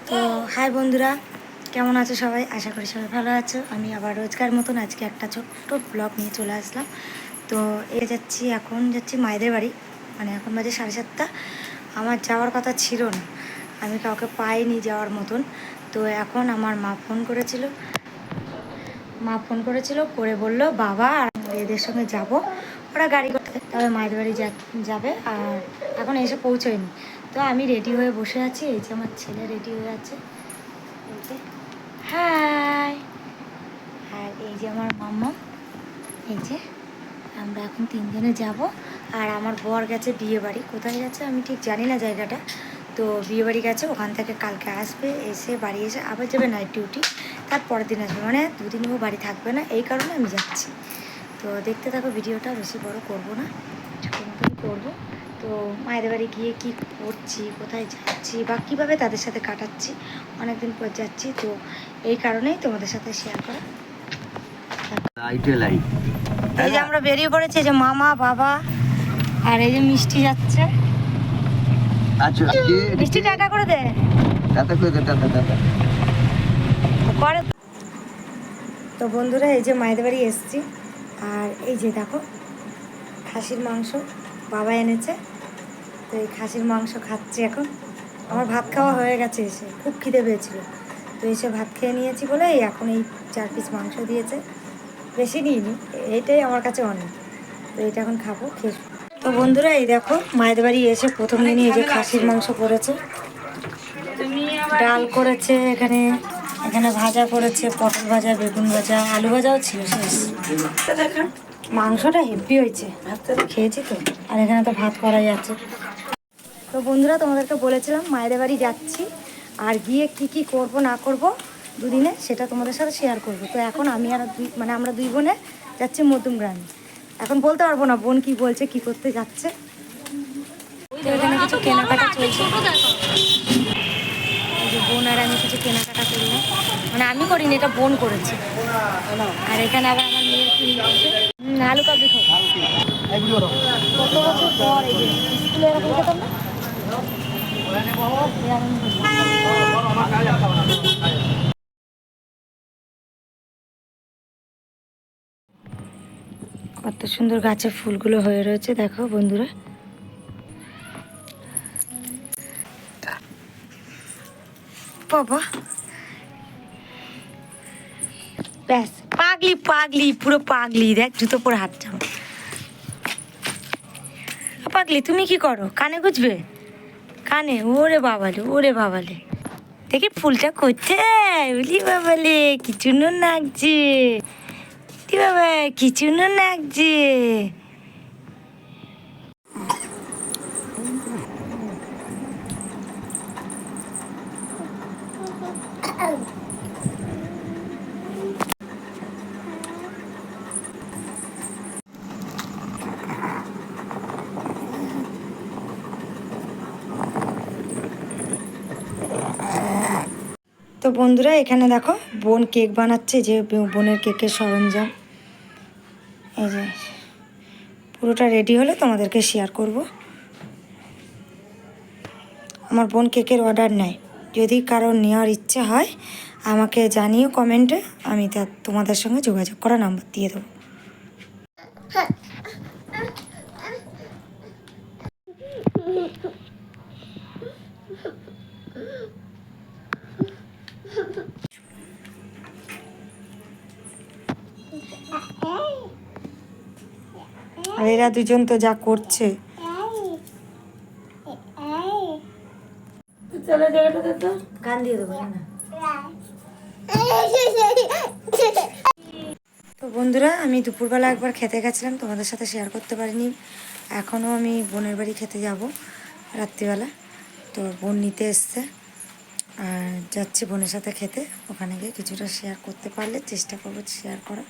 তো হাই বন্ধুরা, কেমন আছো সবাই? আশা করি সবাই ভালো আছো। আমি আবার রোজকার মতন আজকে একটা ছোট্ট ব্লগ নিয়ে চলে আসলাম। তো এখন যাচ্ছি মায়েদের বাড়ি। মানে এখন বাজে 7:30। আমার যাওয়ার কথা ছিল না, আমি কাউকে পাইনি যাওয়ার মতন। তো এখন আমার মা ফোন করেছিল করে বললো বাবা আর এদের সঙ্গে যাব। ওরা গাড়ি করতে তবে মায়ের বাড়ি যাবে। আর এখন এসে পৌঁছোয়নি। তো আমি রেডি হয়ে বসে আছি। এই যে আমার ছেলে রেডি হয়ে আছে, হাই। আর এই যে আমার মাম্মা। এই যে আমরা এখন 3 জনে যাব। আর আমার বর গেছে বিয়ে বাড়ি। কোথায় গেছে আমি ঠিক জানি না জায়গাটা। তো বিয়ে বাড়ি গেছে, ওখান থেকে কালকে আসবে, এসে বাড়ি এসে আবার যাবে নাইট ডিউটি। তার পরের দিন আসবে, মানে 2 দিন ও বাড়ি থাকবে না। এই কারণে আমি যাচ্ছি। তো দেখতে থাকো ভিডিওটা, বেশি বড় করব না, ছোটো মতোই করবো। তো মায়ের বাড়ি গিয়ে কী করছি, কোথায় যাচ্ছি বা কীভাবে তাদের সাথে কাটাচ্ছি, অনেক দিন পর যাচ্ছি। তো এই কারণেই তোমাদের সাথে শেয়ার করা। এই যে আমরা বেরিয়ে পড়েছি, যে মামা বাবা আর এই যে মিষ্টি যাচ্ছে। আচ্ছা, মিষ্টি টাটা করে দে। টাটা করে দে, টাটা টাটা করে। তো বন্ধুরা, এই যে মায়েদের বাড়ি এসেছি। আর এই যে দেখো খাসির মাংস বাবা এনেছে। তো এই খাসির মাংস খাচ্ছি এখন। আমার ভাত খাওয়া হয়ে গেছে, এসে খুব খিদে পেয়েছিল। তো এসে ভাত খেয়ে নিয়েছি বলে এখন এই 4 পিস মাংস দিয়েছে, বেশি নিইনি, এইটাই আমার কাছে অনেক। তো এটা এখন খাবো, খেয়ে। তো বন্ধুরা, এই দেখো মায়ের বাড়ি এসে প্রথম দিনই এই যে খাসির মাংস করেছে, ডাল করেছে, এখানে ভাজা করেছে, পটল ভাজা, বেগুন ভাজা, আলু ভাজাও ছিল শেষ। মাংসটা হেভি হয়েছে, খেয়েছি তো। আর এখানে তো ভাত করাই আছে। তো বন্ধুরা, তোমাদেরকে বলেছিলাম মায়ের বাড়ি যাচ্ছি, আর গিয়ে কি কি করব না করব 2 দিনে সেটা তোমাদের সাথে শেয়ার করব। তো এখন আমি আর আমরা 2 বোনে যাচ্ছি মধ্যম গ্রামে। এখন বলতে পারবো না বোন কি বলছে, কি করতে যাচ্ছে। তো এখানে কিছু কেনাকাটা চলছে। এই যে বোন আর আমি কিছু কেনাকাটা করলাম, মানে আমি করিনি, এটা বোন করেছে। আর এখানে আবার আমার মেয়ের কিনে আলু কাবলি খাবো। কত বছর পর এই যে স্কুলে এরকম খেতাম না। কত সুন্দর গাছে ফুলগুলো হয়ে রয়েছে দেখো বন্ধুরা। বাবা ব্যাস, পাগলি পাগলি, পুরো পাগলি। দেখ জুতো পরে হাঁটছে। পাগলি তুমি কি করো? কানে গুজবে? কানে? ওরে বাবালে, ওরে বাবালে, দেখি ফুলটা করছে। বলি বাবালে, কি চুনুর নাচছে। দি বাবা, কি চুনুর নাচছে। তো বন্ধুরা, এখানে দেখো বোন কেক বানাচ্ছে, যে বোনের কেকের সরঞ্জাম। এই যে পুরোটা রেডি হলে তোমাদেরকে শেয়ার করব। আমার বোন কেকের অর্ডার নেয়, যদি কারোর নেওয়ার ইচ্ছে হয় আমাকে জানিও কমেন্টে, আমি তোমাদের সঙ্গে যোগাযোগ করা নাম্বার দিয়ে দেবো। আর এরা দুজন তো যা করছে। গান দিয়ে দেবো না। তো বন্ধুরা, আমি দুপুরবেলা একবার খেতে গেছিলাম, তোমাদের সাথে শেয়ার করতে পারিনি। এখনও আমি বোনের বাড়ি খেতে যাব রাত্রিবেলা। তো বোন নিতে এসছে, আর যাচ্ছি বোনের সাথে খেতে। ওখানে গিয়ে কিছুটা শেয়ার করতে পারলে চেষ্টা করবো শেয়ার করা।